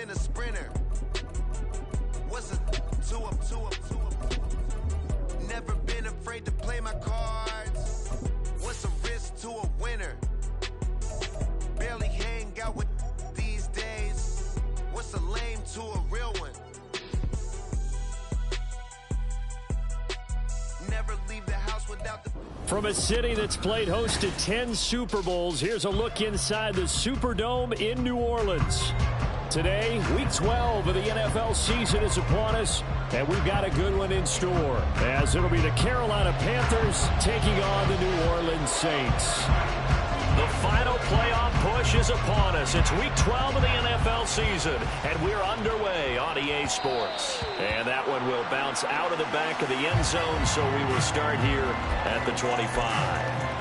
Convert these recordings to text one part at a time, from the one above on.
in a sprinter. What's a two up? Never been afraid to play my cards. What's a risk to a winner? Barely hang out with these days. What's a lame to a real one? Never leave the house without the... From a city that's played host to 10 Super Bowls, here's a look inside the Superdome in New Orleans. Today, Week 12 of the NFL season is upon us, and we've got a good one in store, as it'll be the Carolina Panthers taking on the New Orleans Saints. The final playoff push is upon us. It's Week 12 of the NFL season, and we're underway on EA Sports. And that one will bounce out of the back of the end zone, so we will start here at the 25.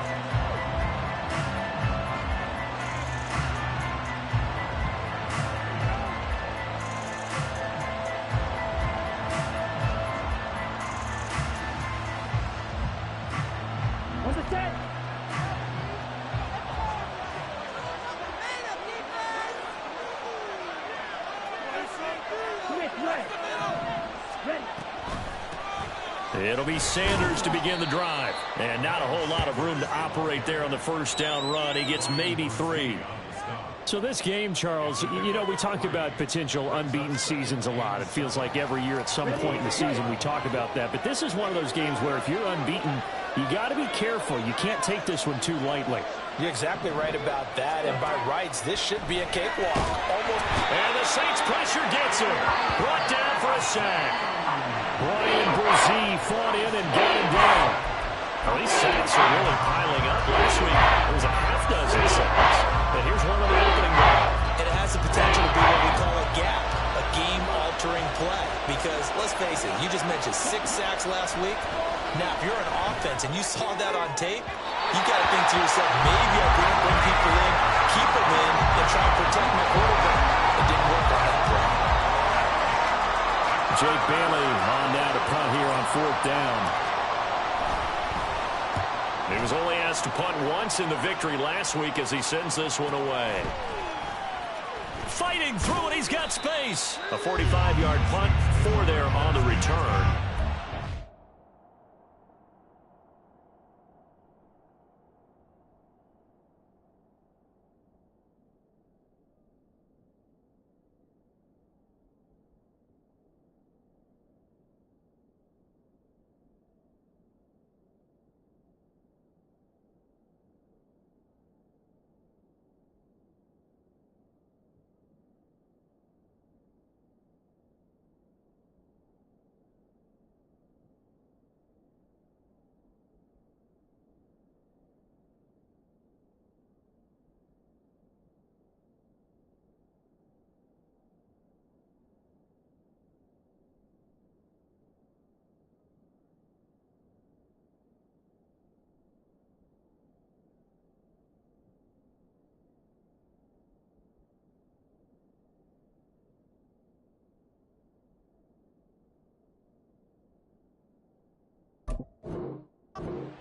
It'll be Sanders to begin the drive. And not a whole lot of room to operate there on the first down run. He gets maybe 3. So this game, Charles, you know, we talk about potential unbeaten seasons a lot. It feels like every year at some point in the season we talk about that. But this is one of those games where if you're unbeaten, you got to be careful. You can't take this one too lightly. You're exactly right about that. And by rights, this should be a cakewalk. Almost. And the Saints pressure gets him. Brought down for a sack. Brian Brzee fought in and got him down. Well, these sacks are really piling up. Last week, there was a half dozen sacks. But here's one of the opening drive. It has the potential to be what we call a gap, a game-altering play. Because, let's face it, you just mentioned 6 sacks last week. Now, if you're an offense and you saw that on tape, you got to think to yourself, maybe I didn't bring people in, keep them in, and try to protect my quarterback. It didn't work on that play. Jake Bailey on now to punt here on 4th down. He was only asked to punt once in the victory last week as he sends this one away. Fighting through it, he's got space. A 45-yard punt, 4 there on the return.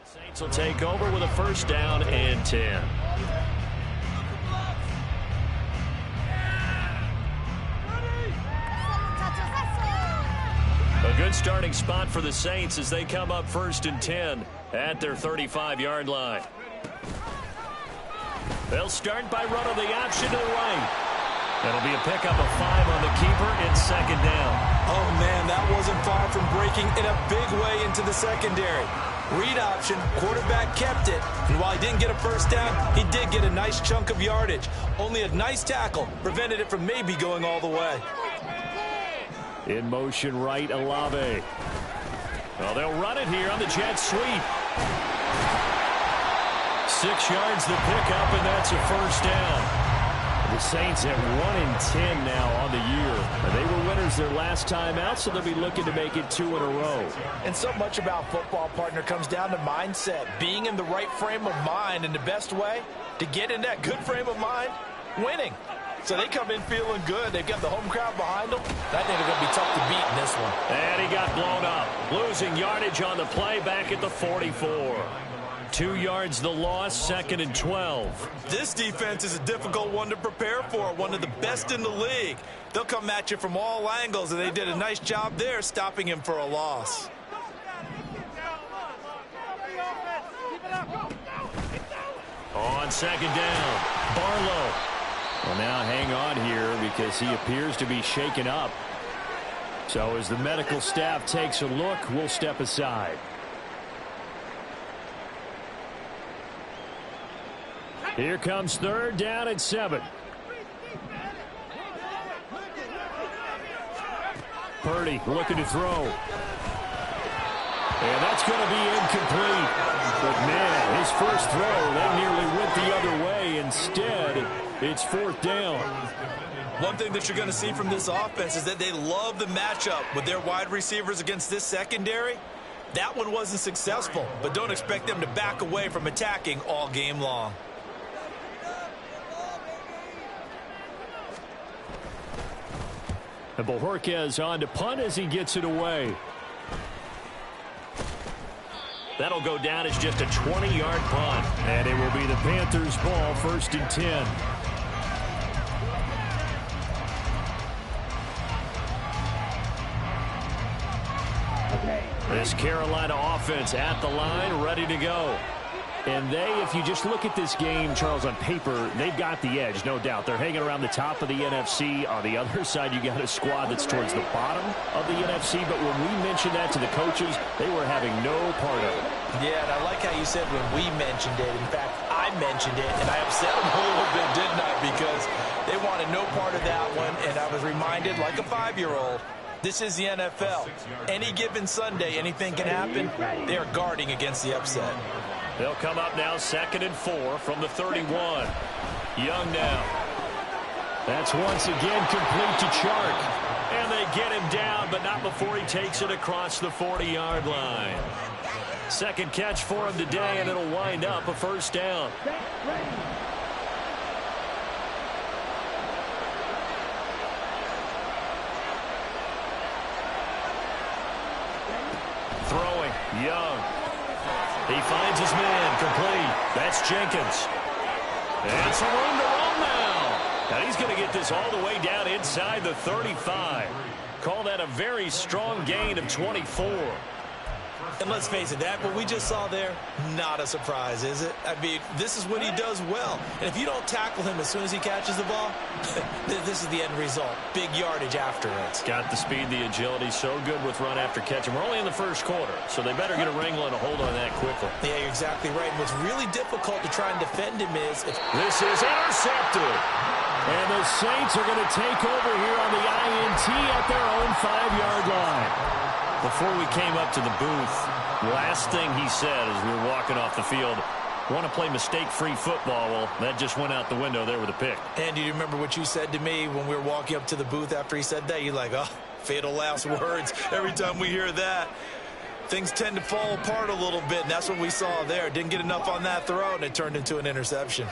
Saints will take over with a 1st down and 10. A good starting spot for the Saints as they come up 1st and 10 at their 35-yard line. They'll start by running the option to the right. That'll be a pickup of 5 on the keeper. It's 2nd down. Oh, man, that wasn't far from breaking in a big way into the secondary. Read option, quarterback kept it. And while he didn't get a 1st down, he did get a nice chunk of yardage. Only a nice tackle prevented it from maybe going all the way. In motion right, Olave. Well, they'll run it here on the jet sweep. 6 yards the pickup, and that's a 1st down. The Saints have 1-10 now on the year. They were winners their last time out, so they'll be looking to make it 2 in a row. And so much about football, partner, comes down to mindset. Being in the right frame of mind, and the best way to get in that good frame of mind, winning. So they come in feeling good. They've got the home crowd behind them. I think they're going to be tough to beat in this one. And he got blown up. Losing yardage on the play back at the 44. 2 yards the loss, 2nd and 12. This defense is a difficult one to prepare for, one of the best in the league. They'll come at you from all angles, and they did a nice job there stopping him for a loss. On 2nd down, Barlow. Well, now hang on here because he appears to be shaken up. So as the medical staff takes a look, we'll step aside. Here comes 3rd down and 7. Purdy looking to throw. And that's going to be incomplete. But, man, his first throw, that nearly went the other way. Instead, it's 4th down. One thing that you're going to see from this offense is that they love the matchup with their wide receivers against this secondary. That one wasn't successful, but don't expect them to back away from attacking all game long. And Bojorquez on to punt as he gets it away. That'll go down as just a 20-yard punt. And it will be the Panthers' ball, 1st and 10. This Carolina offense at the line, ready to go. And they, if you just look at this game, Charles, on paper, they've got the edge, no doubt. They're hanging around the top of the NFC. On the other side, you got a squad that's towards the bottom of the NFC. But when we mentioned that to the coaches, they were having no part of it. Yeah, and I like how you said when we mentioned it. In fact, I mentioned it, and I upset them a little bit, didn't I? Because they wanted no part of that one, and I was reminded, like a 5-year-old, this is the NFL. Any given Sunday, anything can happen. They are guarding against the upset. They'll come up now 2nd and 4 from the 31. Young now. That's once again complete to Chark. And they get him down, but not before he takes it across the 40-yard line. Second catch for him today, and it'll wind up a 1st down. Throwing, Young. He finds his man, complete. That's Jenkins. And some room to run now. And he's going to get this all the way down inside the 35. Call that a very strong gain of 24. And let's face it, that what we just saw there, not a surprise, is it? I mean, this is what he does well. And if you don't tackle him as soon as he catches the ball, this is the end result. Big yardage after it. Got the speed, the agility, so good with run after catch. And we're only in the 1st quarter, so they better get a wrangle and a hold on that quickly. Yeah, you're exactly right. And what's really difficult to try and defend him is... This is intercepted. And the Saints are going to take over here on the INT at their own 5-yard line. Before we came up to the booth, last thing he said as we were walking off the field, want to play mistake-free football. Well, that just went out the window there with a pick. And do you remember what you said to me when we were walking up to the booth after he said that? You're like, oh, fatal last words. Every time we hear that, things tend to fall apart a little bit, and that's what we saw there. Didn't get enough on that throw, and it turned into an interception.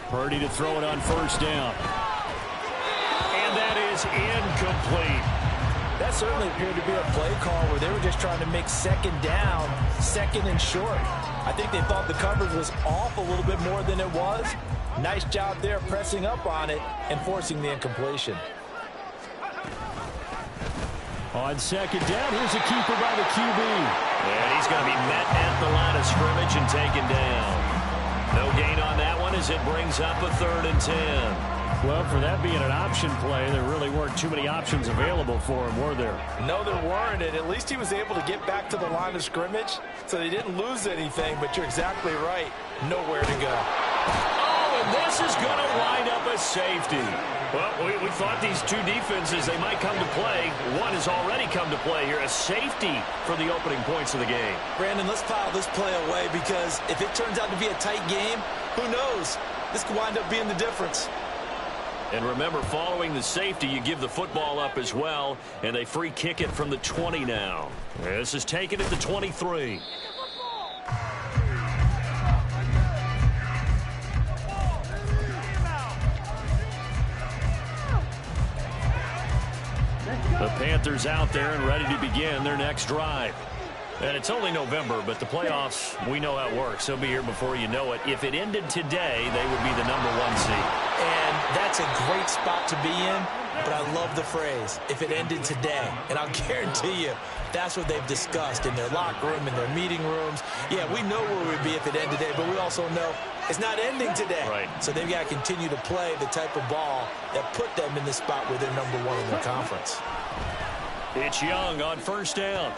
Purdy to throw it on 1st down. And that is incomplete. That certainly appeared to be a play call where they were just trying to make 2nd down, 2nd and short. I think they thought the coverage was off a little bit more than it was. Nice job there pressing up on it and forcing the incompletion. On 2nd down, here's a keeper by the QB. And he's going to be met at the line of scrimmage and taken down. No gain on that one as it brings up a 3rd and 10. Well, for that being an option play, there really weren't too many options available for him, were there? No, there weren't, and at least he was able to get back to the line of scrimmage, so they didn't lose anything, but you're exactly right. Nowhere to go. Oh, and this is going to wind up a safety. Well, we thought these two defenses, they might come to play. One has already come to play here, a safety for the opening points of the game. Brandon, let's file this play away because if it turns out to be a tight game, who knows? This could wind up being the difference. And remember, following the safety, you give the football up as well, and they free kick it from the 20 now. This is taken at the 23. The Panthers out there and ready to begin their next drive. And it's only November, but the playoffs, we know how it works. They'll be here before you know it. If it ended today, they would be the #1 seed. And that's a great spot to be in, but I love the phrase, if it ended today. And I'll guarantee you, that's what they've discussed in their locker room, in their meeting rooms. Yeah, we know where we'd be if it ended today, but we also know it's not ending today. Right. So they've got to continue to play the type of ball that put them in the spot where they're #1 in their conference. It's Young on first down.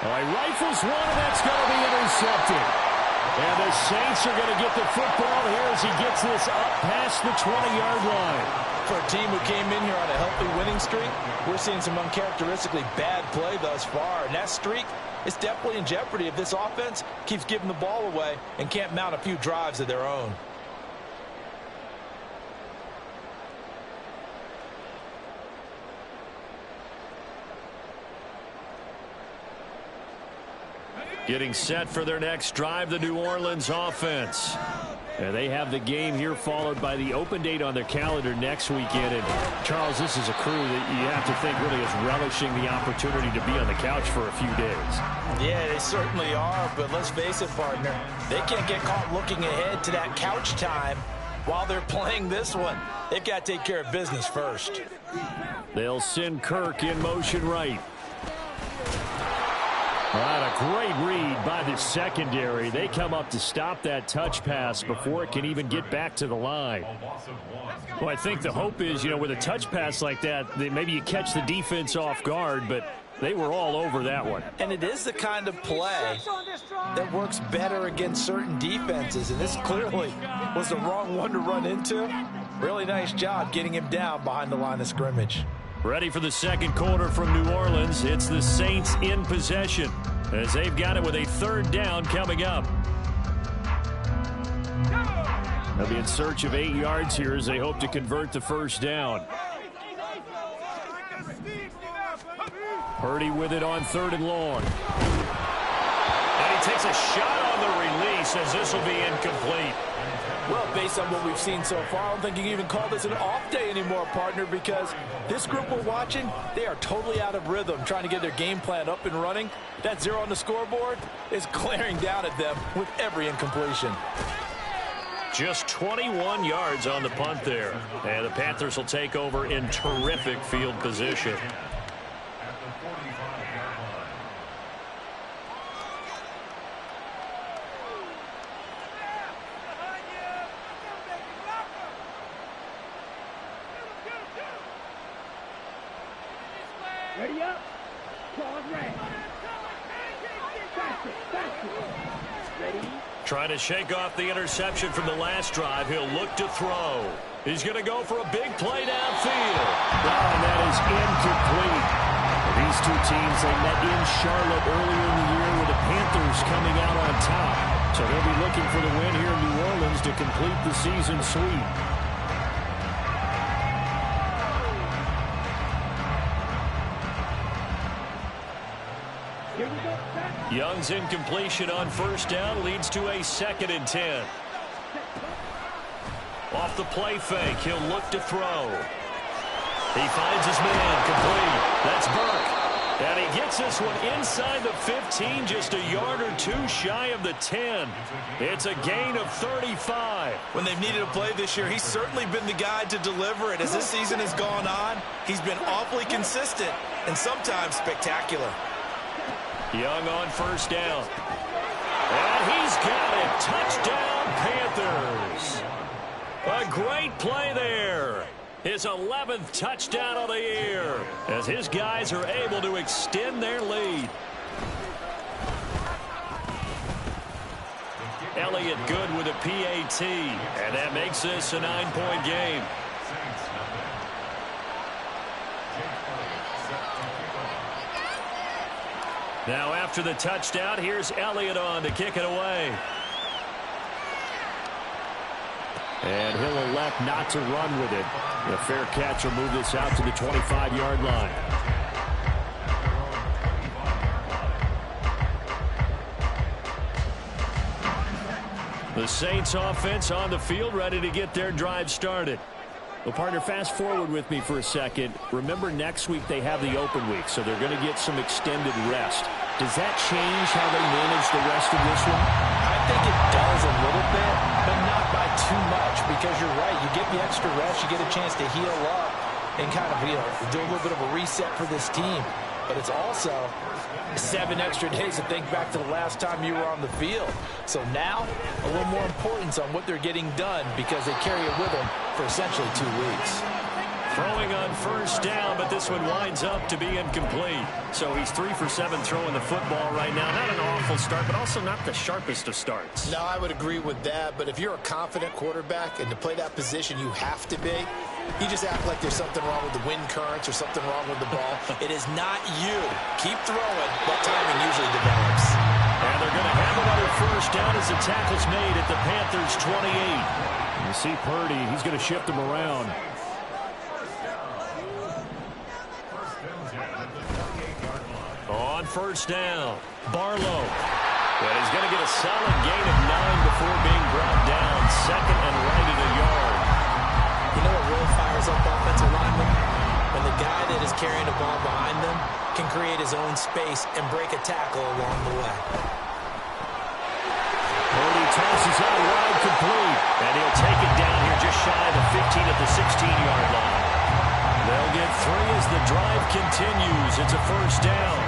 All right, rifles one, and that's going to be intercepted. And the Saints are going to get the football here as he gets this up past the 20-yard line. For a team who came in here on a healthy winning streak, we're seeing some uncharacteristically bad play thus far. And that streak is definitely in jeopardy if this offense keeps giving the ball away and can't mount a few drives of their own. Getting set for their next drive, the New Orleans offense. And they have the game here followed by the open date on their calendar next weekend. And Charles, this is a crew that you have to think really is relishing the opportunity to be on the couch for a few days. Yeah, they certainly are, but let's face it, partner. They can't get caught looking ahead to that couch time while they're playing this one. They've got to take care of business first. They'll send Kirk in motion right. All right, a great read by the secondary. They come up to stop that touch pass before it can even get back to the line. Well, I think the hope is, with a touch pass like that, maybe you catch the defense off guard, but they were all over that one. And it is the kind of play that works better against certain defenses, and this clearly was the wrong one to run into. Really nice job getting him down behind the line of scrimmage. Ready for the second quarter from New Orleans. It's the Saints in possession as they've got it with a third down coming up. They'll be in search of 8 yards here as they hope to convert the first down. Purdy with it on 3rd and long. And he takes a shot on the release as this will be incomplete. Well, based on what we've seen so far, I don't think you can even call this an off day anymore, partner, because this group we're watching, they are totally out of rhythm, trying to get their game plan up and running. That 0 on the scoreboard is glaring down at them with every incompletion. Just 21 yards on the punt there. And the Panthers will take over in terrific field position. Ready up. Claws red. Ready. Trying to shake off the interception from the last drive. He'll look to throw. He's going to go for a big play downfield. Oh, and that is incomplete. These two teams, they met in Charlotte earlier in the year with the Panthers coming out on top. So they'll be looking for the win here in New Orleans to complete the season sweep. Young's incompletion on first down leads to a 2nd and 10. Off the play fake, he'll look to throw. He finds his man, complete. That's Burke. And he gets this one inside the 15, just a yard or two shy of the 10. It's a gain of 35. When they've needed a play this year, he's certainly been the guy to deliver it. As this season has gone on, he's been awfully consistent and sometimes spectacular. Young on first down. And he's got it. Touchdown, Panthers. A great play there. His 11th touchdown of the year as his guys are able to extend their lead. Elliott good with a PAT, and that makes this a 9-point game. Now after the touchdown, here's Elliott on to kick it away. And he'll elect not to run with it. The fair catch will move this out to the 25-yard line. The Saints offense on the field ready to get their drive started. Well, partner, fast forward with me for a second. Remember, next week they have the open week, so they're going to get some extended rest. Does that change how they manage the rest of this one? I think it does a little bit, but not by too much, because you're right. You get the extra rest, you get a chance to heal up and kind of, do a little bit of a reset for this team. But it's also 7 extra days to think back to the last time you were on the field. So now, a little more importance on what they're getting done because they carry it with them for essentially 2 weeks. Throwing on first down, but this one winds up to be incomplete. So he's 3 for 7 throwing the football right now. Not an awful start, but also not the sharpest of starts. No, I would agree with that. But if you're a confident quarterback and to play that position, you have to be. You just act like there's something wrong with the wind currents or something wrong with the ball. It is not you. Keep throwing. That timing usually develops. And they're going to have another first down as the tackle's made at the Panthers' 28. You see Purdy, he's going to shift him around. On first down, Barlow. But he's going to get a solid gain of 9 before being brought down. Second and right at a yard. You know what really fires up offensive linemen? When the guy that is carrying the ball behind them can create his own space and break a tackle along the way. Purdy tosses out wide complete. And he'll take it down here just shy of the 15 at the 16-yard line. They'll get 3 as the drive continues. It's a first down.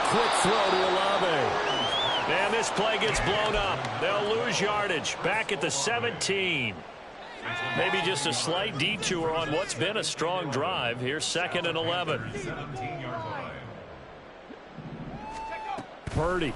Quick throw to Olave. And this play gets blown up. They'll lose yardage. Back at the 17. Maybe just a slight detour on what's been a strong drive. Here's 2nd and 11. Purdy.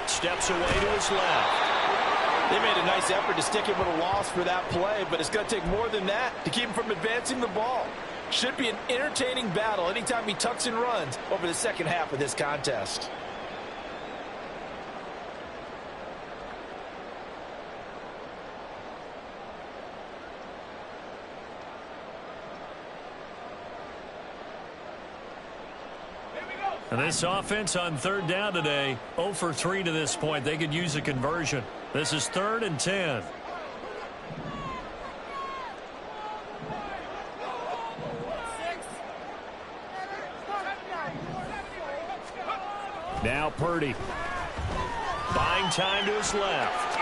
Steps away to his left. They made a nice effort to stick him with a loss for that play, but it's going to take more than that to keep him from advancing the ball. Should be an entertaining battle anytime he tucks and runs over the second half of this contest. And this offense on 3rd down today, 0 for 3 to this point. They could use a conversion. This is 3rd and 10. Now Purdy. Buying time to his left.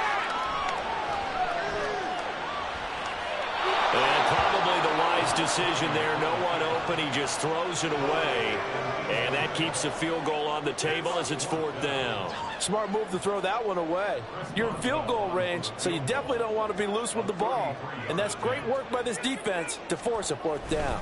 And probably the wise decision there. No one open. He just throws it away. And that keeps the field goal on the table as it's 4th down. Smart move to throw that one away. You're in field goal range, so you definitely don't want to be loose with the ball. And that's great work by this defense to force a 4th down.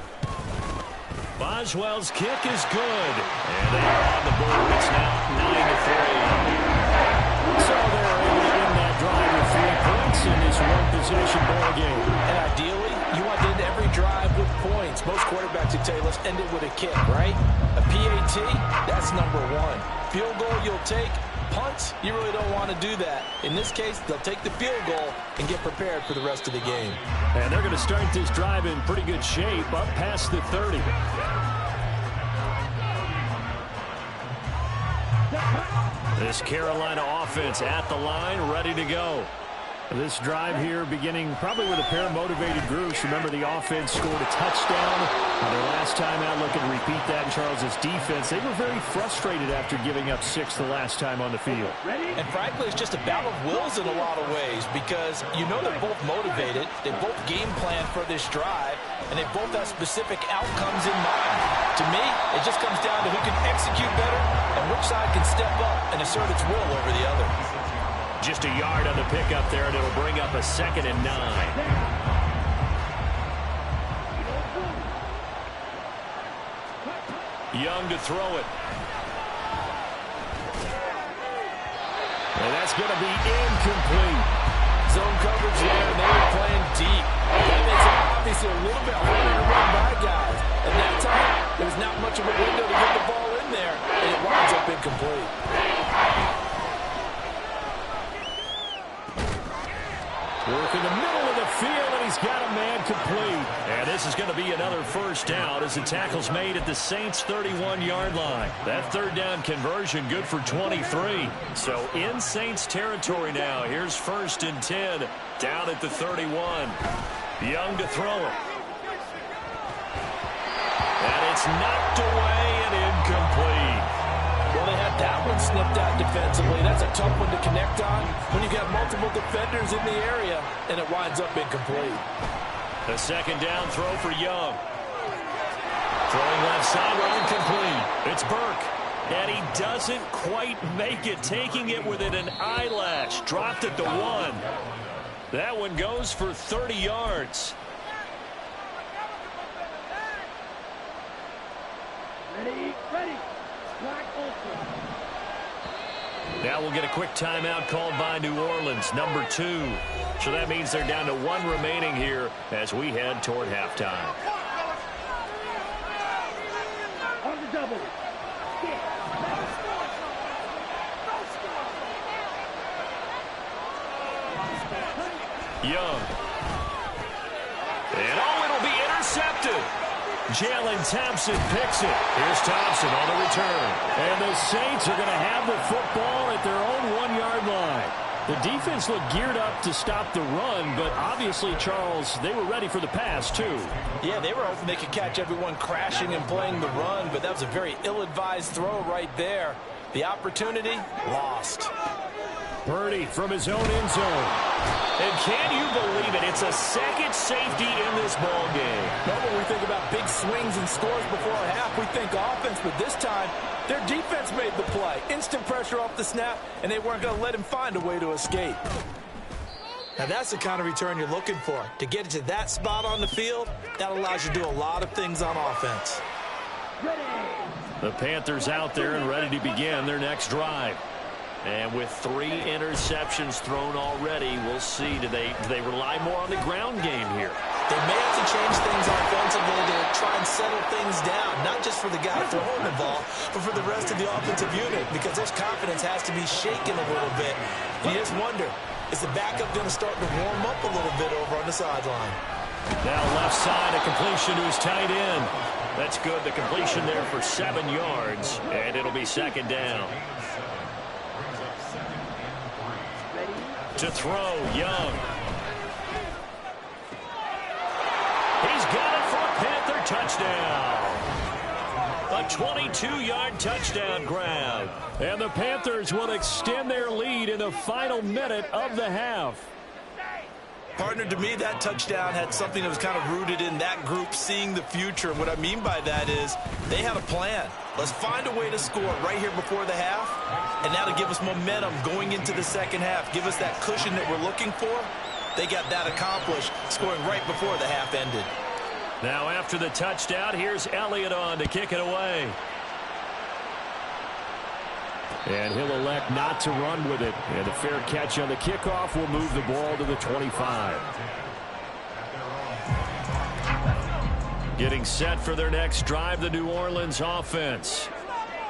Boswell's kick is good. And they are on the board. It's now 9-3. So they're able to end that drive with 3 points in this one-possession ball game. And ideally, you want to end every drive with points. Most quarterbacks would tell you, let's end it with a kick, right? A PAT, that's number 1. Field goal you'll take. Punts, you really don't want to do that. In this case, they'll take the field goal and get prepared for the rest of the game. And they're going to start this drive in pretty good shape up past the 30. This Carolina offense at the line, ready to go. This drive here beginning probably with a pair of motivated groups. Remember, the offense scored a touchdown on their last time out. Looking to repeat that in Charles' defense. They were very frustrated after giving up 6 the last time on the field. And frankly, it's just a battle of wills in a lot of ways because you know they're both motivated. They both game plan for this drive, and they both have specific outcomes in mind. To me, it just comes down to who can execute better and which side can step up and assert its will over the other. Just a yard on the pickup there, and it'll bring up a 2nd and 9. Young to throw it. And that's going to be incomplete. Zone coverage there, and they were playing deep. That makes it obviously a little bit harder to run by guys. And that time, there was not much of a window to get the ball in there, and it winds up incomplete. Work in the middle of the field, and he's got a man complete. And this is going to be another first down as the tackle's made at the Saints' 31-yard line. That third down conversion good for 23. So in Saints territory now. Here's 1st and 10 down at the 31. Young to throw it. And it's knocked away and incomplete. Well, they had that one snipped out defensively. That's a tough one to connect on when you got multiple defenders in the area, and it winds up incomplete. The second down throw for Young. Throwing left sideline, incomplete. It's Burke. And he doesn't quite make it, taking it within an eyelash. Dropped at the 1. That one goes for 30 yards. Ready, ready. Black Ultra. Now we'll get a quick timeout called by New Orleans, number 2. So that means they're down to 1 remaining here as we head toward halftime. On the double. Young. And it'll be intercepted. Jalen Thompson picks it. Here's Thompson on the return. And the Saints are going to have the football at their own 1-yard line. The defense looked geared up to stop the run, but obviously, Charles, they were ready for the pass, too. Yeah, they were hoping they could catch everyone crashing and playing the run, but that was a very ill-advised throw right there. The opportunity, lost. Purdy from his own end zone. And can you believe it? It's a second safety in this ball game. Normally we think about big swings and scores before a half. We think offense, but this time their defense made the play. Instant pressure off the snap, and they weren't going to let him find a way to escape. Now that's the kind of return you're looking for. To get it to that spot on the field, that allows you to do a lot of things on offense. The Panthers out there and ready to begin their next drive. And with 3 interceptions thrown already, we'll see. Do they rely more on the ground game here? They may have to change things offensively to try and settle things down, not just for the guy throwing the ball, but for the rest of the offensive unit, because their confidence has to be shaken a little bit. And you just wonder, is the backup going to start to warm up a little bit over on the sideline? Now left side, a completion to his tight end. That's good. The completion there for 7 yards, and it'll be 2nd down. To throw, Young. He's got it for a Panther touchdown. A 22-yard touchdown grab. And the Panthers will extend their lead in the final minute of the half. Partner, to me, that touchdown had something that was kind of rooted in that group seeing the future. What I mean by that is they had a plan. Let's find a way to score right here before the half, and that'll give us momentum going into the second half. Give us that cushion that we're looking for. They got that accomplished, scoring right before the half ended. Now after the touchdown, here's Elliott on to kick it away. And he'll elect not to run with it. And a fair catch on the kickoff will move the ball to the 25. Getting set for their next drive, the New Orleans offense.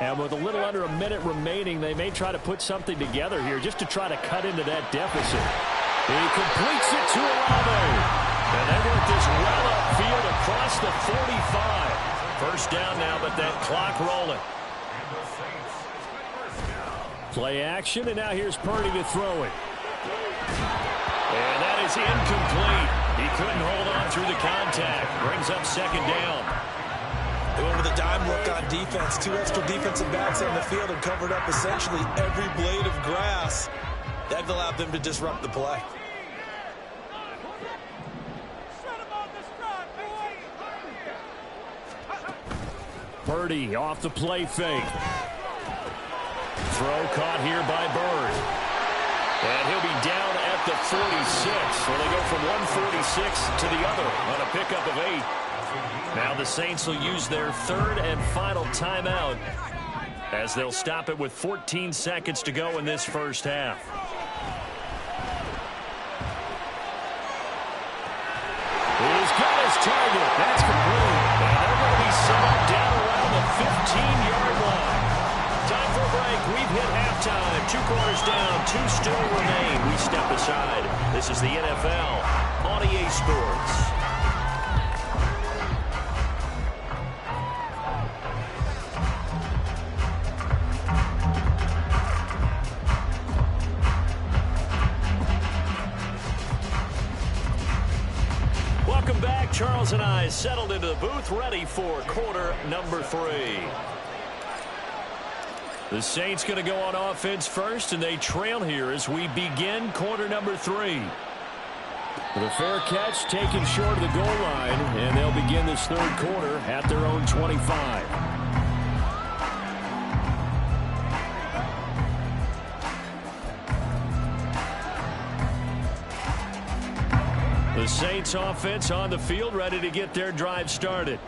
And with a little under a minute remaining, they may try to put something together here just to try to cut into that deficit. He completes it to Olave. And they work this well upfield across the 45. First down now, but that clock rolling. Play action, and now here's Purdy to throw it. And that is incomplete. He couldn't hold on through the contact. Brings up 2nd down. They went with a dime look on defense. 2 extra defensive backs on the field and covered up essentially every blade of grass. That allowed them to disrupt the play. Purdy off the play fake. Throw caught here by Bird. And he'll be down at the 46. So they go from 146 to the other on a pickup of 8. Now the Saints will use their 3rd and final timeout as they'll stop it with 14 seconds to go in this first half. He's got his target. That's complete. And they're going to be set up down around the 15-yard line. Time for a break. We've hit halftime. 2 quarters down. 2 still remain. We step aside. This is the NFL on EA Sports. Welcome back. Charles and I settled into the booth, ready for quarter number 3. The Saints going to go on offense first, and they trail here as we begin quarter number 3. The fair catch taken short of the goal line, and they'll begin this third quarter at their own 25. The Saints offense on the field, ready to get their drive started.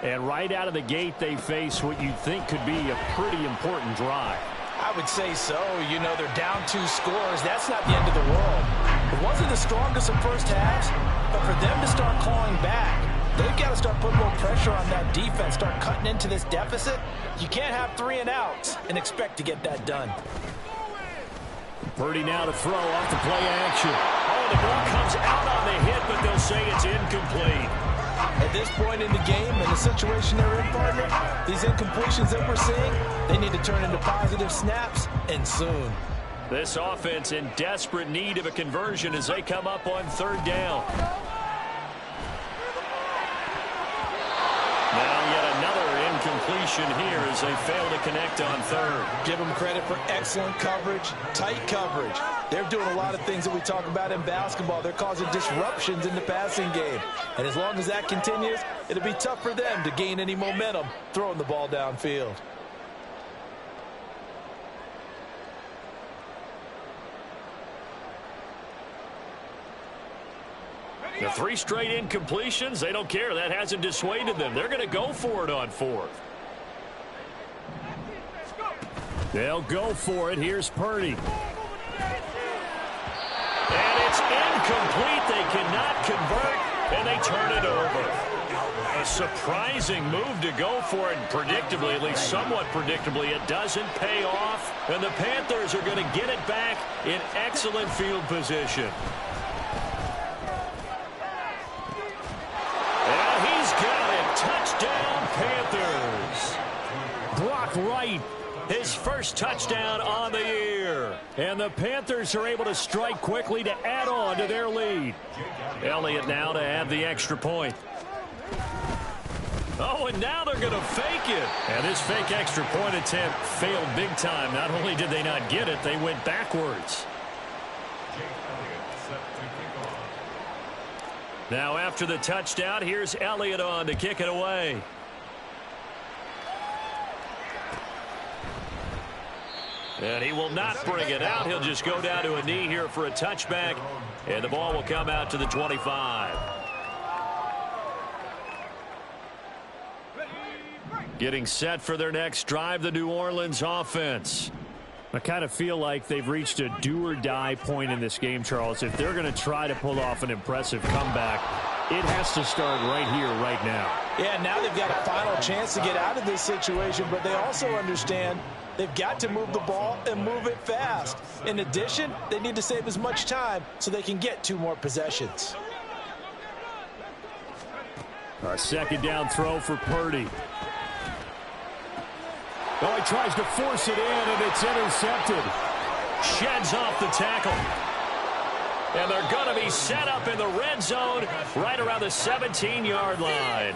And right out of the gate, they face what you'd think could be a pretty important drive. I would say so. You know, they're down 2 scores. That's not the end of the world. It wasn't the strongest of first halves, but for them to start clawing back, they've got to start putting a little pressure on that defense, start cutting into this deficit. You can't have 3 and outs and expect to get that done. Purdy now to throw off the play action. Oh, the ball comes out on the hit, but they'll say it's incomplete. At this point in the game and the situation they're in, partner, these incompletions that we're seeing, they need to turn into positive snaps, and soon. This offense in desperate need of a conversion as they come up on third down. Now yet another incompletion here as they fail to connect on third. Give them credit for excellent coverage, tight coverage. They're doing a lot of things that we talk about in basketball. They're causing disruptions in the passing game. And as long as that continues, it'll be tough for them to gain any momentum throwing the ball downfield. The 3 straight incompletions, they don't care. That hasn't dissuaded them. They're going to go for it on 4th. They'll go for it. Here's Purdy. And it's incomplete. They cannot convert, and they turn it over. A surprising move to go for it, and predictably, at least somewhat predictably, it doesn't pay off. And the Panthers are going to get it back in excellent field position. And he's got it. Touchdown, Panthers. Brock Wright, his first touchdown on the year. And the Panthers are able to strike quickly to add on to their lead. Elliott now to add the extra point. Oh, and now they're going to fake it. And this fake extra point attempt failed big time. Not only did they not get it, they went backwards. Now after the touchdown, here's Elliott on to kick it away. And he will not bring it out. He'll just go down to a knee here for a touchback. And the ball will come out to the 25. Getting set for their next drive, the New Orleans offense. I kind of feel like they've reached a do-or-die point in this game, Charles. If they're going to try to pull off an impressive comeback, it has to start right here, right now. Yeah, now they've got a final chance to get out of this situation, but they also understand they've got to move the ball and move it fast. In addition, they need to save as much time so they can get 2 more possessions. A second down throw for Purdy. Oh, he tries to force it in, and it's intercepted. Sheds off the tackle. And they're going to be set up in the red zone right around the 17-yard line.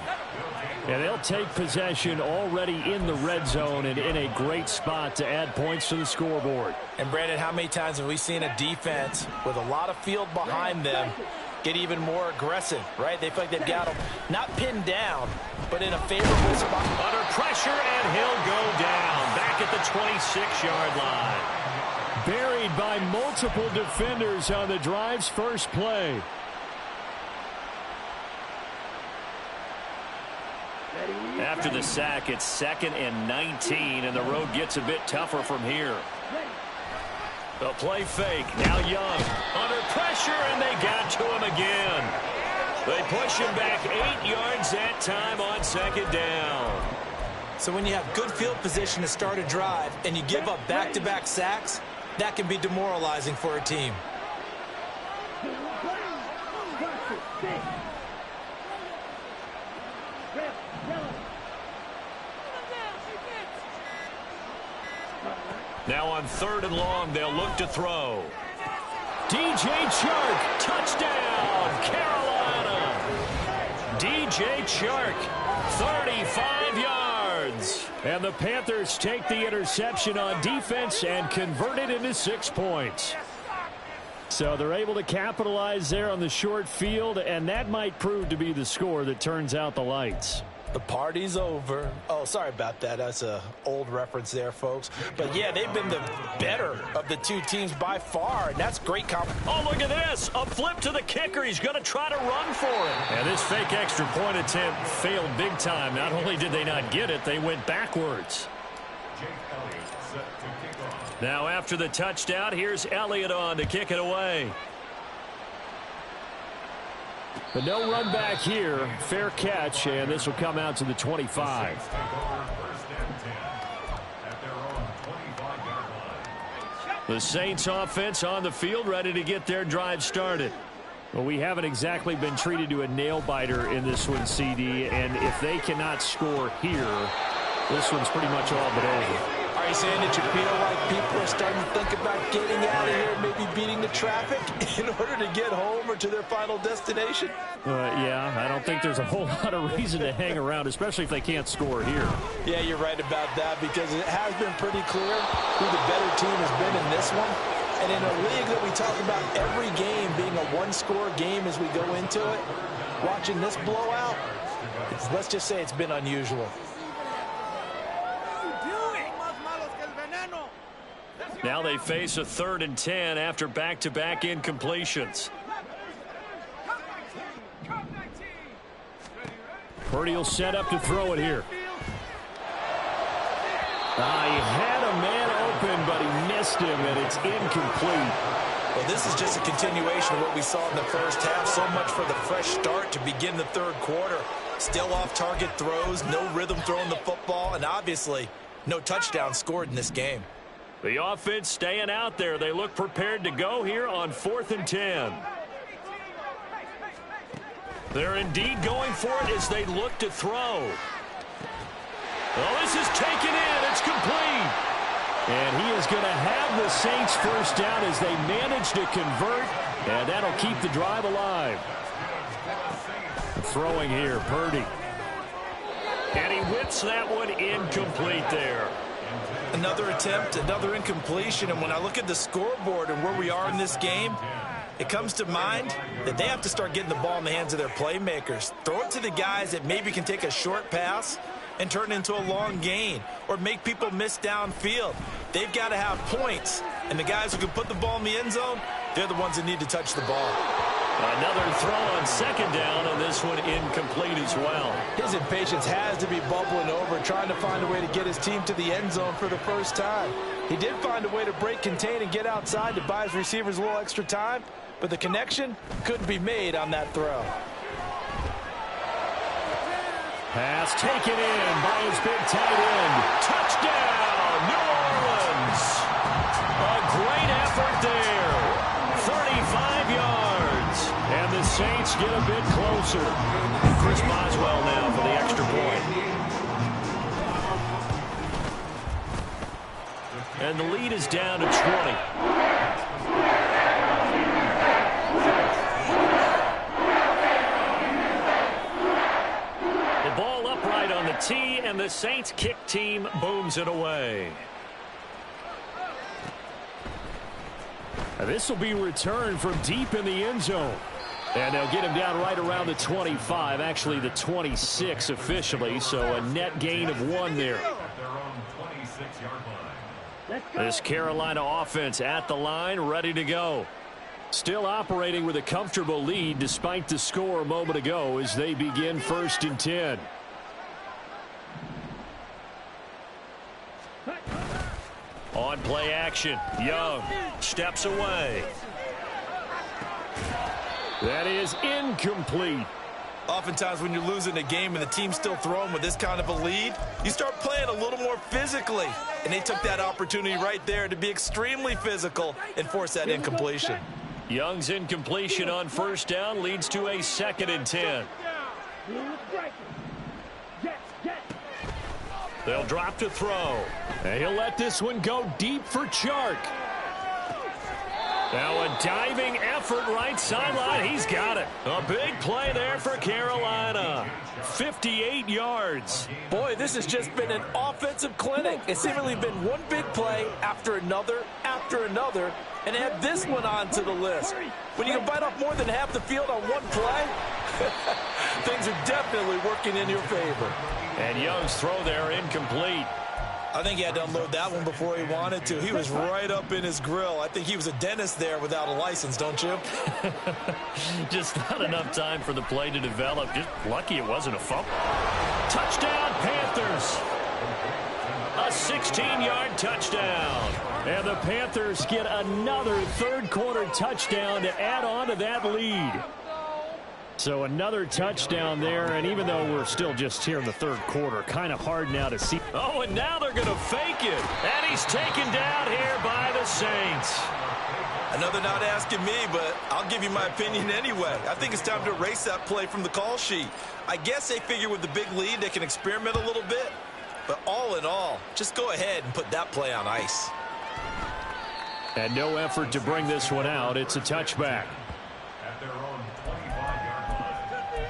And they'll take possession already in the red zone and in a great spot to add points to the scoreboard. And, Brandon, how many times have we seen a defense with a lot of field behind them get even more aggressive, right? They feel like they've got them not pinned down, but in a favorable spot. Under pressure, and he'll go down back at the 26-yard line. Buried by multiple defenders on the drive's first play. After the sack, it's 2nd and 19, and the road gets a bit tougher from here. The play fake. Now Young under pressure, and they got to him again. They push him back 8 yards that time on 2nd down. So when you have good field position to start a drive and you give up back-to-back sacks, that can be demoralizing for a team. Six. Red, yellow. Now on 3rd and long, they'll look to throw. DJ Chark, touchdown, Carolina. DJ Chark, 35 yards. And the Panthers take the interception on defense and convert it into 6 points. So they're able to capitalize there on the short field, and that might prove to be the score that turns out the lights. The party's over. Oh, sorry about that. That's an old reference there, folks. But, yeah, they've been the better of the two teams by far, and that's great confidence. Oh, look at this. A flip to the kicker. He's going to try to run for it. And this fake extra point attempt failed big time. Not only did they not get it, they went backwards. Now after the touchdown, here's Elliott on to kick it away. But no run back here. Fair catch, and this will come out to the 25. The Saints offense on the field, ready to get their drive started. Well, we haven't exactly been treated to a nail-biter in this one, CD, and if they cannot score here, this one's pretty much all but over. Are you saying that you feel like people are starting to think about getting out of here, maybe beating the traffic in order to get home or to their final destination? Yeah, I don't think there's a whole lot of reason to hang around, especially if they can't score here. Yeah, you're right about that, because it has been pretty clear who the better team has been in this one. And in a league that we talk about every game being a one-score game as we go into it, watching this blowout, let's just say it's been unusual. Now they face a 3rd and 10 after back-to-back incompletions. Purdy will set up to throw it here. He had a man open, but he missed him, and it's incomplete. Well, this is just a continuation of what we saw in the first half. So much for the fresh start to begin the 3rd quarter. Still off-target throws, no rhythm throwing the football, and obviously no touchdown scored in this game. The offense staying out there. They look prepared to go here on 4th and 10. They're indeed going for it as they look to throw. Oh, this is taken in. It's complete. And he is going to have the Saints first down as they manage to convert, and that'll keep the drive alive. Throwing here, Purdy. And he whips that one incomplete there. Another attempt, another incompletion, and when I look at the scoreboard and where we are in this game, it comes to mind that they have to start getting the ball in the hands of their playmakers. Throw it to the guys that maybe can take a short pass and turn it into a long gain or make people miss downfield. They've got to have points, and the guys who can put the ball in the end zone, they're the ones that need to touch the ball. Another throw on 2nd down, and this one incomplete as well. His impatience has to be bubbling over, trying to find a way to get his team to the end zone for the first time. He did find a way to break, contain, and get outside to buy his receivers a little extra time, but the connection couldn't be made on that throw. Pass taken in by his big tight end. Touchdown, New Orleans. A great effort there. 35 yards. And the Saints get a bit closer. Chris Boswell now for the extra point. And the lead is down to 20. On the tee, and the Saints kick team booms it away. This will be returned from deep in the end zone. And they'll get him down right around the 25, actually the 26 officially, so a net gain of 1 there. This Carolina offense at the line, ready to go. Still operating with a comfortable lead despite the score a moment ago as they begin 1st and 10. On play action, Young steps away. That is incomplete. Oftentimes when you're losing a game and the team's still throwing with this kind of a lead, you start playing a little more physically. And they took that opportunity right there to be extremely physical and force that incompletion. Young's incompletion on first down leads to a 2nd and 10. They'll drop to throw. And he'll let this one go deep for Chark. Now a diving effort right sideline. He's got it. A big play there for Carolina. 58 yards. Boy, this has just been an offensive clinic. It's seemingly been one big play after another, and add this one onto the list. When you can bite off more than half the field on one play, things are definitely working in your favor. And Young's throw there incomplete. I think he had to unload that one before he wanted to. He was right up in his grill. I think he was a dentist there without a license, don't you? Just not enough time for the play to develop. Just lucky it wasn't a fumble. Touchdown, Panthers. A 16-yard touchdown. And the Panthers get another third-quarter touchdown to add on to that lead. So another touchdown there, and even though we're still just here in the third quarter, kind of hard now to see. Oh, and now they're going to fake it. And he's taken down here by the Saints. Another not asking me, but I'll give you my opinion anyway. I think it's time to erase that play from the call sheet. I guess they figure with the big lead they can experiment a little bit. But all in all, just go ahead and put that play on ice. And no effort to bring this one out. It's a touchback. At their own 25-yard line.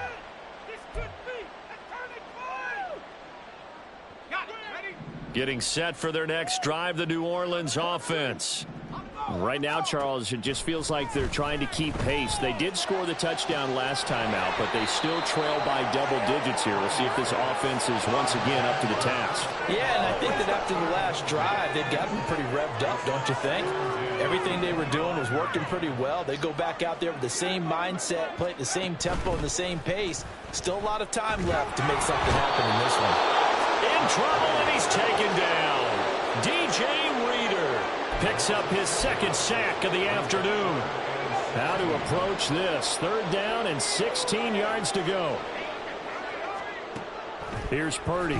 This could be a turning point. Got it. Ready? Getting set for their next drive, the New Orleans offense. Right now, Charles, it just feels like they're trying to keep pace. They did score the touchdown last time out, but they still trail by double digits here. We'll see if this offense is once again up to the task. Yeah, and I think that after the last drive, they've gotten pretty revved up, don't you think? Everything they were doing was working pretty well. They go back out there with the same mindset, play at the same tempo and the same pace. Still a lot of time left to make something happen in this one. In trouble, and he's taken down. DJ Reader picks up his second sack of the afternoon. How to approach this. Third down and 16 yards to go. Here's Purdy. A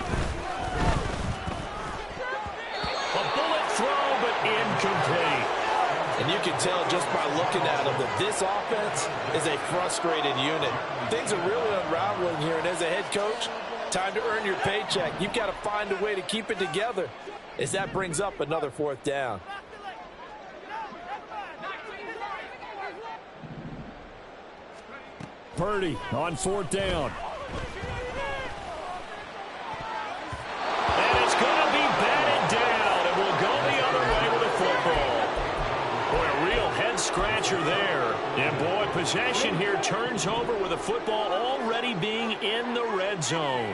bullet throw, but incomplete. And you can tell just by looking at them that this offense is a frustrated unit. Things are really unraveling here, and as a head coach, time to earn your paycheck. You've got to find a way to keep it together as that brings up another fourth down. Purdy on fourth down. And it's going to be batted down, and we'll go the other way with the football. Boy, a real head-scratcher there. And, boy, possession here turns over with the football already being in the red zone.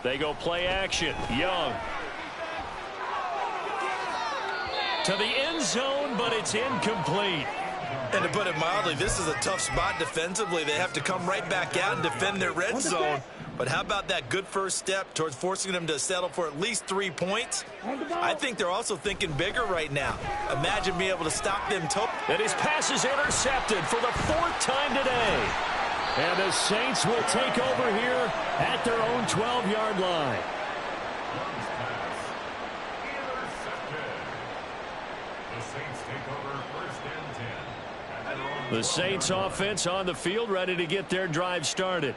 They go play action. Young. To the end zone, but it's incomplete. And to put it mildly, this is a tough spot defensively. They have to come right back out and defend their red zone. But how about that good first step towards forcing them to settle for at least 3 points? I think they're also thinking bigger right now. Imagine being able to stop them. And his pass is intercepted for the 4th time today. And the Saints will take over here at their own 12-yard line. The Saints offense on the field, ready to get their drive started.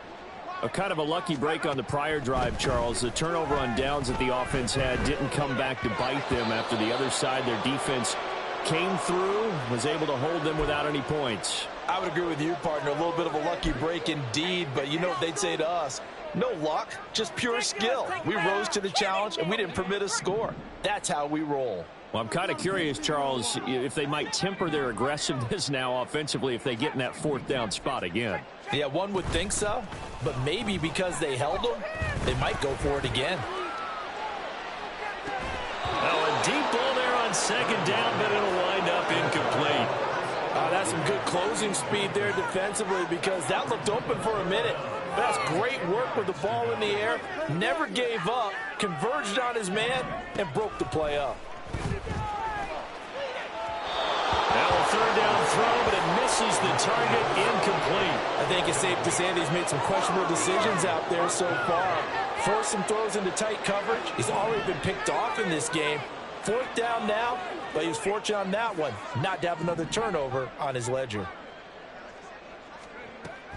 A kind of a lucky break on the prior drive, Charles. The turnover on downs that the offense had didn't come back to bite them after the other side. Their defense came through, was able to hold them without any points. I would agree with you, partner. A little bit of a lucky break indeed, but you know what they'd say to us? No luck, just pure skill. We rose to the challenge, and we didn't permit a score. That's how we roll. Well, I'm kind of curious, Charles, if they might temper their aggressiveness now offensively if they get in that 4th down spot again. Yeah, one would think so, but maybe because they held them, they might go for it again. Well, a deep ball there on 2nd down, but it'll wind up incomplete. That's some good closing speed there defensively because that looked open for a minute. That's great work with the ball in the air. Never gave up, converged on his man, and broke the play up. Now a 3rd down throw, but it misses the target, incomplete. I think it's safe to say that he's made some questionable decisions out there so far. Forced some throws into tight coverage. He's already been picked off in this game. 4th down now, but he was fortunate on that one not to have another turnover on his ledger.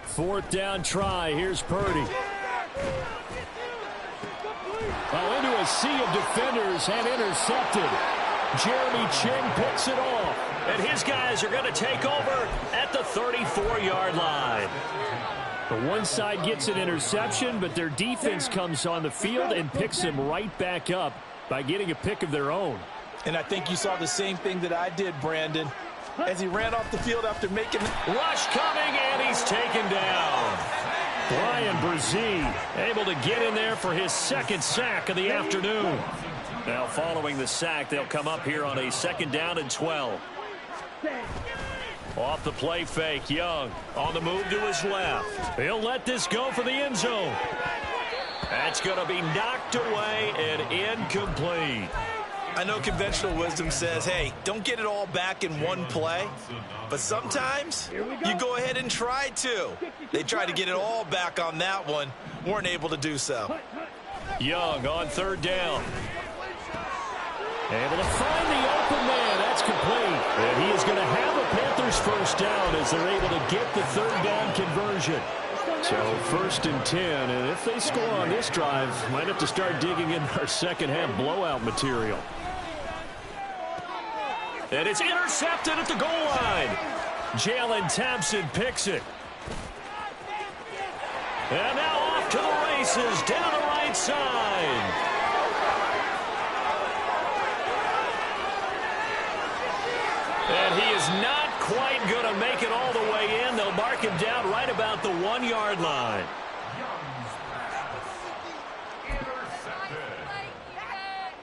4th down try. Here's Purdy. Well, into a sea of defenders and intercepted. Jeremy Chinn picks it off. And his guys are going to take over at the 34-yard line. The one side gets an interception, but their defense comes on the field and picks him right back up by getting a pick of their own. And I think you saw the same thing that I did, Brandon, as he ran off the field after making... Rush coming, and he's taken down. Bryan Bresee able to get in there for his 2nd sack of the afternoon. Now following the sack, they'll come up here on a 2nd down and 12. Off the play fake, Young on the move to his left. He'll let this go for the end zone. That's going to be knocked away and incomplete. I know conventional wisdom says, hey, don't get it all back in one play. But sometimes you go ahead and try to. They tried to get it all back on that one. Weren't able to do so. Young on 3rd down. Able to find the open man. That's complete. And he is going to have a Panthers 1st down as they're able to get the 3rd down conversion. So 1st and 10. And if they score on this drive, might have to start digging in our 2nd half blowout material. And it's intercepted at the goal line. Jalen Thompson picks it. And now off to the races down the right side. And he is not quite going to make it all the way in. They'll mark him down right about the 1-yard line. Intercepted.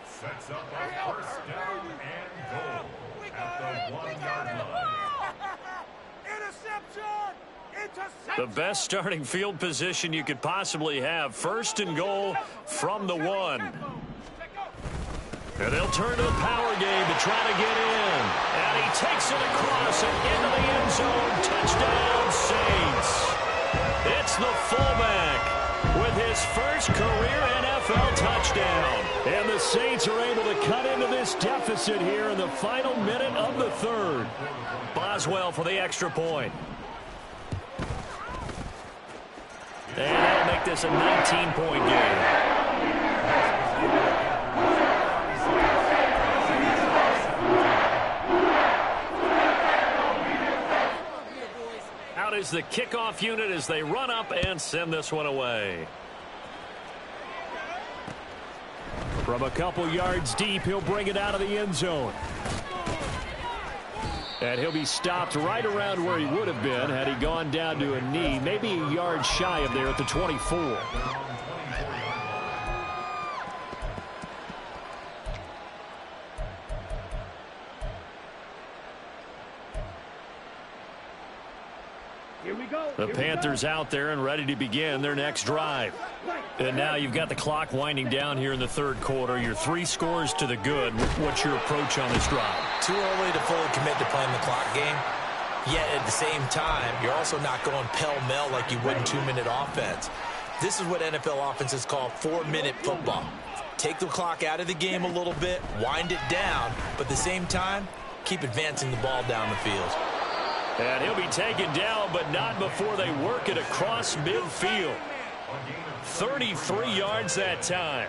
Sets up a 1st down and goal at the 1-yard line. Interception! The best starting field position you could possibly have. 1st and goal from the 1. And they'll turn to the power game to try to get in. And he takes it across and into the end zone. Touchdown, Saints. It's the fullback with his 1st career NFL touchdown. And the Saints are able to cut into this deficit here in the final minute of the 3rd. Boswell for the extra point. And that'll make this a 19-point game. Out is the kickoff unit as they run up and send this one away. From a couple yards deep, he'll bring it out of the end zone. And he'll be stopped right around where he would have been had he gone down to a knee, maybe a yard shy of there at the 24. The Panthers out there and ready to begin their next drive. And now you've got the clock winding down here in the 3rd quarter. You're 3 scores to the good. What's your approach on this drive? Too early to fully commit to playing the clock game. Yet at the same time, you're also not going pell-mell like you would in 2-minute offense. This is what NFL offenses call 4-minute football. Take the clock out of the game a little bit, wind it down, but at the same time, keep advancing the ball down the field. And he'll be taken down, but not before they work it across midfield. 33 yards that time.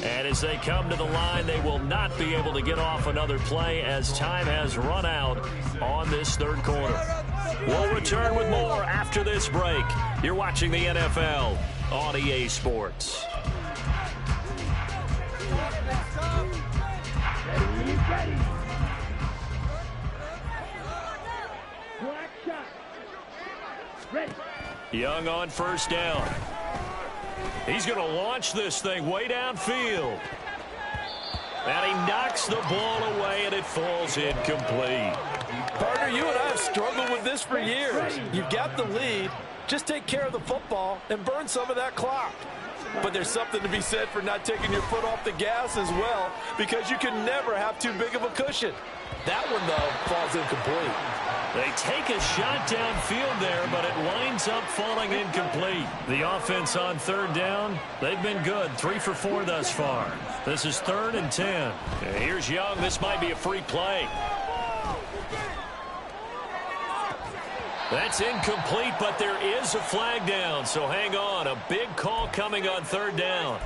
And as they come to the line, they will not be able to get off another play as time has run out on this 3rd quarter. We'll return with more after this break. You're watching the NFL on EA Sports. Young on 1st down. He's going to launch this thing way downfield. And he knocks the ball away, and it falls incomplete. Partner, you and I have struggled with this for years. You've got the lead. Just take care of the football and burn some of that clock. But there's something to be said for not taking your foot off the gas as well, because you can never have too big of a cushion. That one, though, falls incomplete. They take a shot downfield there, but it winds up falling incomplete. The offense on third down, they've been good. 3 for 4 thus far. This is 3rd and 10. And here's Young. This might be a free play. That's incomplete, but there is a flag down, so hang on. A big call coming on 3rd down.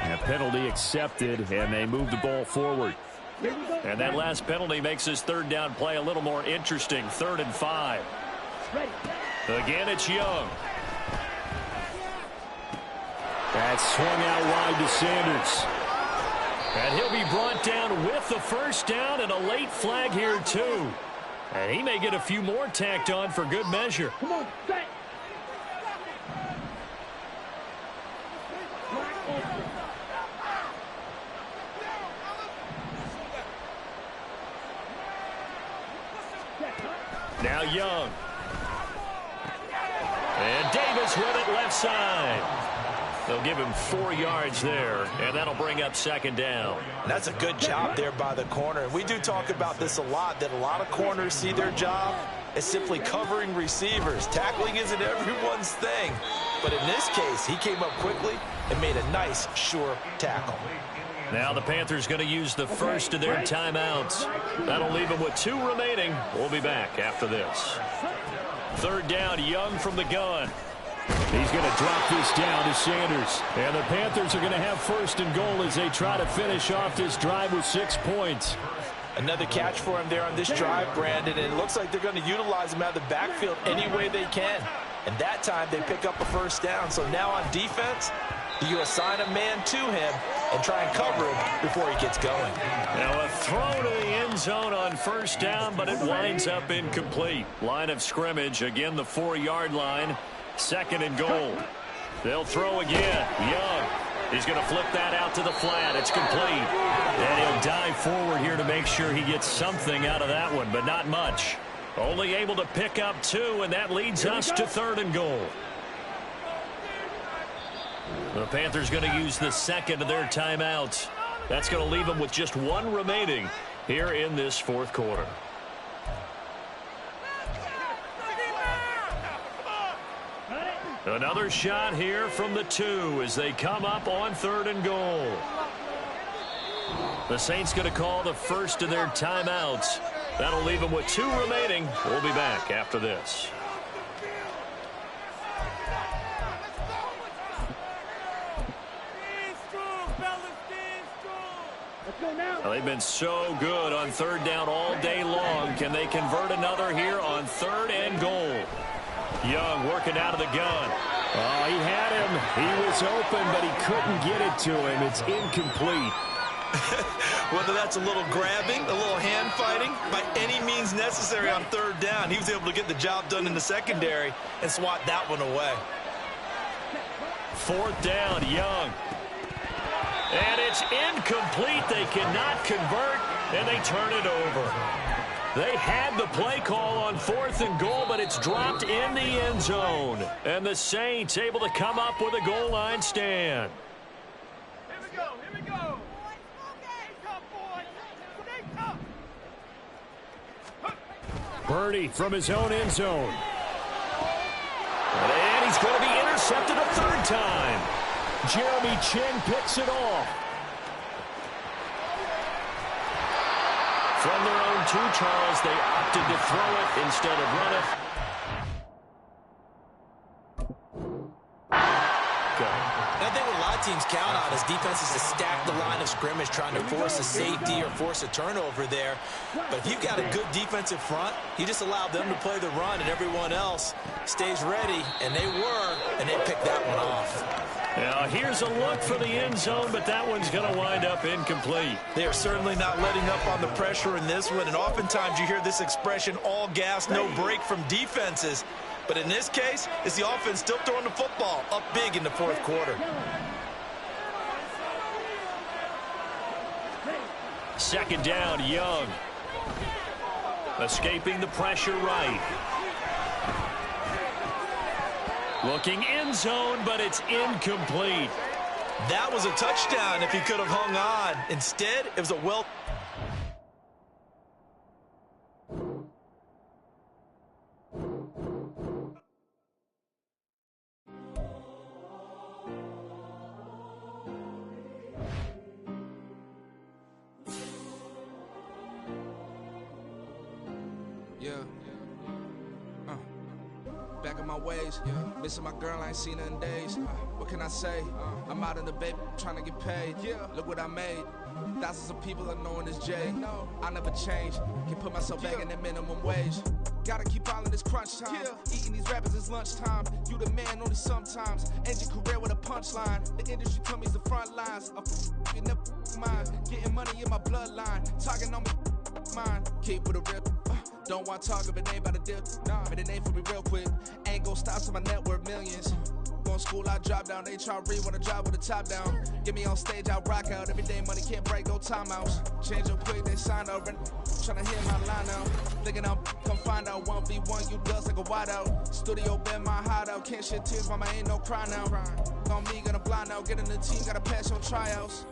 And a penalty accepted, and they move the ball forward. And that last penalty makes this 3rd down play a little more interesting. 3rd and 5. Again, it's Young. That's swung out wide to Sanders. And he'll be brought down with the 1st down and a late flag here, too. And he may get a few more tacked on for good measure. Come on, set. Now Young. And Davis with it left side. They'll give him 4 yards there, and that'll bring up 2nd down. That's a good job there by the corner. And we do talk about this a lot, that a lot of corners see their job as simply covering receivers. Tackling isn't everyone's thing. But in this case, he came up quickly and made a nice, sure tackle. Now the Panthers going to use the first of their timeouts. That'll leave them with 2 remaining. We'll be back after this. 3rd down, Young from the gun. He's going to drop this down to Sanders. And the Panthers are going to have 1st and goal as they try to finish off this drive with 6 points. Another catch for him there on this drive, Brandon, and it looks like they're going to utilize him out of the backfield any way they can. And that time they pick up a 1st down. So now on defense, you assign a man to him and try and cover him before he gets going. Now a throw to the end zone on 1st down, but it winds up incomplete. Line of scrimmage, again the 4-yard line. 2nd and goal. They'll throw again. Young. He's going to flip that out to the flat. It's complete. And he'll dive forward here to make sure he gets something out of that one, but not much. Only able to pick up 2, and that leads us to 3rd and goal. The Panthers going to use the 2nd of their timeouts. That's going to leave them with just 1 remaining here in this 4th quarter. Another shot here from the 2 as they come up on 3rd and goal. The Saints going to call the first of their timeouts. That'll leave them with 2 remaining. We'll be back after this. Well, they've been so good on 3rd down all day long. Can they convert another here on 3rd and goal? Young working out of the gun. Oh, he had him. He was open, but he couldn't get it to him. It's incomplete. Whether that's a little grabbing, a little hand fighting, by any means necessary on 3rd down, he was able to get the job done in the secondary and swat that one away. 4th down, Young. And it's incomplete. They cannot convert, and they turn it over. They had the play call on 4th and goal, but it's dropped in the end zone. And the Saints able to come up with a goal line stand. Here we go, here we go. Birdie from his own end zone. And he's going to be intercepted a 3rd time. Jeremy Chinn picks it off. From their own 2, Charles, they opted to throw it instead of run it. And I think what a lot of teams count on is defenses to stack the line of scrimmage, trying to force a safety or force a turnover there. But if you've got a good defensive front, you just allow them to play the run and everyone else stays ready, and they were, and they picked that one off. Now here's a look for the end zone, but that one's going to wind up incomplete. They are certainly not letting up on the pressure in this one, and oftentimes you hear this expression, all gas, no break from defenses. But in this case, it's the offense still throwing the football up big in the 4th quarter. 2nd down, Young. Escaping the pressure right. Looking end zone, but it's incomplete. That was a touchdown if he could have hung on. Instead, it was a on my ways. Missing my girl, I ain't seen her in days. What can I say? I'm out in the baby, trying to get paid. Look what I made. Thousands of people are knowing this Jay. I never change. Can put myself back in the minimum wage. Gotta keep all in this crunch time. Eating these rappers is lunchtime. You the man only sometimes. End your career with a punchline. The industry told me it's the front lines. I'm in the mind. Getting money in my bloodline. Talking on me mine. Keep with a real. Don't want to talk if it ain't about a deal. But it ain't for me real quick. Ain't gon' stop so my net worth millions. Going school, I drop down. They try to read when I drive with the top down. Get me on stage, I rock out. Every day money can't break, no timeouts. Change up quick, they sign up. Tryna hit my line out. Thinking I'm come find out 1v1, you dust like a wideout. Studio been my hideout. Can't shed tears, mama ain't no cry now. On me, gonna blind out. Get in the team, gotta pass your tryouts.